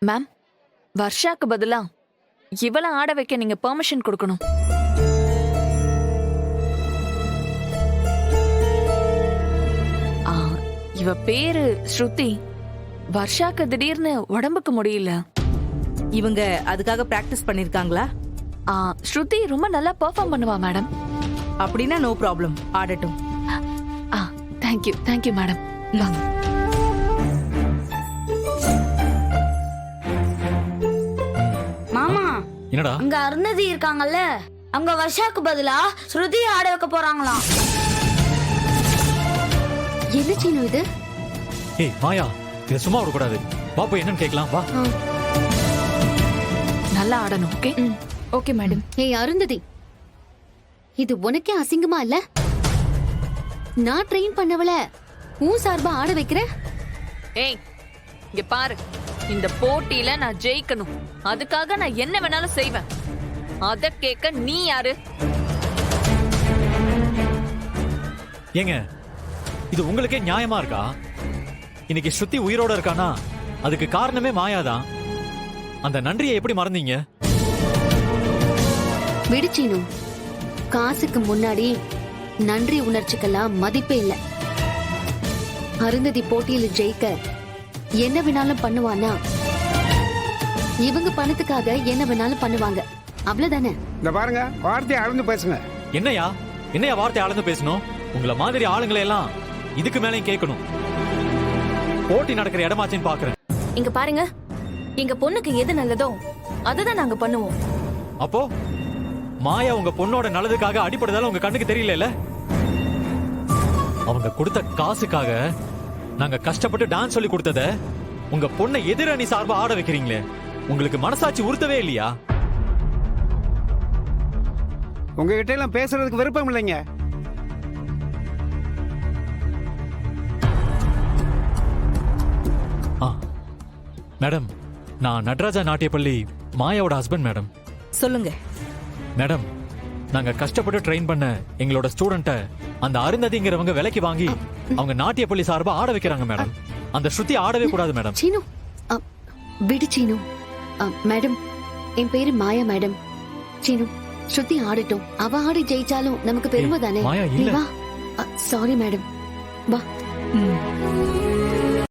Ma'am, வர்ஷாக்கு பதிலா இவள ஆட வைக்க நீங்க பெர்மிஷன் கொடுக்கணும். இவ பேரு ஸ்ருதி. வர்ஷாக்கு திடீர்னு உடம்புக்கு முடியல. இவங்க அதுக்காக பிராக்டிஸ் பண்ணிருக்காங்களா? ஸ்ருதி ரொம்ப நல்லா பெர்ஃபார்ம் பண்ணுவா மேடம். அப்படின்னா நோ ப்ராப்ளம், ஆடட்டும். Thank you madam. மாமா, என்னடா அங்க அருந்ததி இருக்காங்கல்ல, அவங்க வர்ஷாக்கு பதிலா ஸ்ருதி ஆட வைக்க போறாங்களாம். என்ன சீனு இது? ஏய் மாயா, இத சும்மா விட கூடாது. வா போய் என்னன்னு கேக்கலாம் வா. நல்லா ஆடணும். Okay okay madam. ஏய் அருந்ததி, இது உனக்கே அசிங்கமா இல்ல? நான் ட்ரெயின் பண்ணவள உன் சார்பா ஆட வைக்கிறேன். ஏய் இங்க பாரு, இந்த போட்டியில நான் ஜெயிக்கணும். அதுக்காக நான் என்ன வேணாலும் செய்வேன். அத கேட்க நீ யாரு? ஏங்க, இது உங்களுக்கே நியாயமா இருக்கா? இன்னைக்கு ஸ்ருதி உயிரோட இருக்கானா அதுக்கு காரணமே மாயாதான். அந்த நன்றியை எப்படி மறந்தீங்க? விடுச்சீனு, காசுக்கு முன்னாடி நன்றி உணர்ச்சிக்கெல்லாம் மதிப்பே இல்ல. அருந்ததி போட்டியில ஜெயிக்க என்ன வேணாலும் பண்ணுவானா, இவங்க பணத்துக்காக என்ன வேணாலும் பண்ணுவாங்க. அவ்வளவுதானே? இந்த பாருங்க, வார்த்தையை அளந்து பேசுங்க. என்னையா வார்த்தை அளந்து பேசணும்? உங்களை மாதிரி ஆளுங்களை எல்லாம் இதுக்கு மேலேயும் கேட்கணும். போட்டி நடக்கிற இடமாச்சின்னு பாக்குறேன். இங்க பாருங்க, எங்க பொண்ணுக்கு எது நல்லதோ அதுதான் நாங்க பண்ணுவோம். அப்போ மாயா உங்க பொண்ணோட நல்லதுக்காக அடிப்படைதால உங்க கண்ணுக்கு தெரியல? அவங்க கொடுத்த காசுக்காக நாங்க கஷ்டப்பட்டு டான்ஸ் சொல்லி கொடுத்தத உங்க பொண்ணை எதிரணி சார்பா ஆட வைக்கிறீங்களே, உங்களுக்கு மனசாட்சி உறுத்தவே இல்லையா? உங்ககிட்ட எல்லாம் பேசுறதுக்கு விருப்பம் இல்லைங்க. மேடம், நான் நடராஜா நாட்டியப்பள்ளி மாயாவோட ஹஸ்பண்ட் மேடம். சொல்லுங்க மேடம், நாங்க கஷ்டப்பட்டு ட்ரெயின் பண்ண எங்களோட ஸ்டூடெண்ட்ட அந்த அருந்ததிங்கிறவங்க விலைக்கு வாங்கி அவங்க நாட்டியப்பள்ளி சார்பா ஆட வைக்கிறாங்க மேடம். அந்த ஸ்ருதி ஆடவே கூடாது மேடம். சீனு, விடு சீனு. மேடம், என் பேரு மாயா மேடம். சீனு, ஸ்ருதி ஆடட்டும். அவ ஆடி ஜெயிச்சாலும் நமக்கு பெருமை தானே. மாயா இல்ல. சாரி மேடம், வா.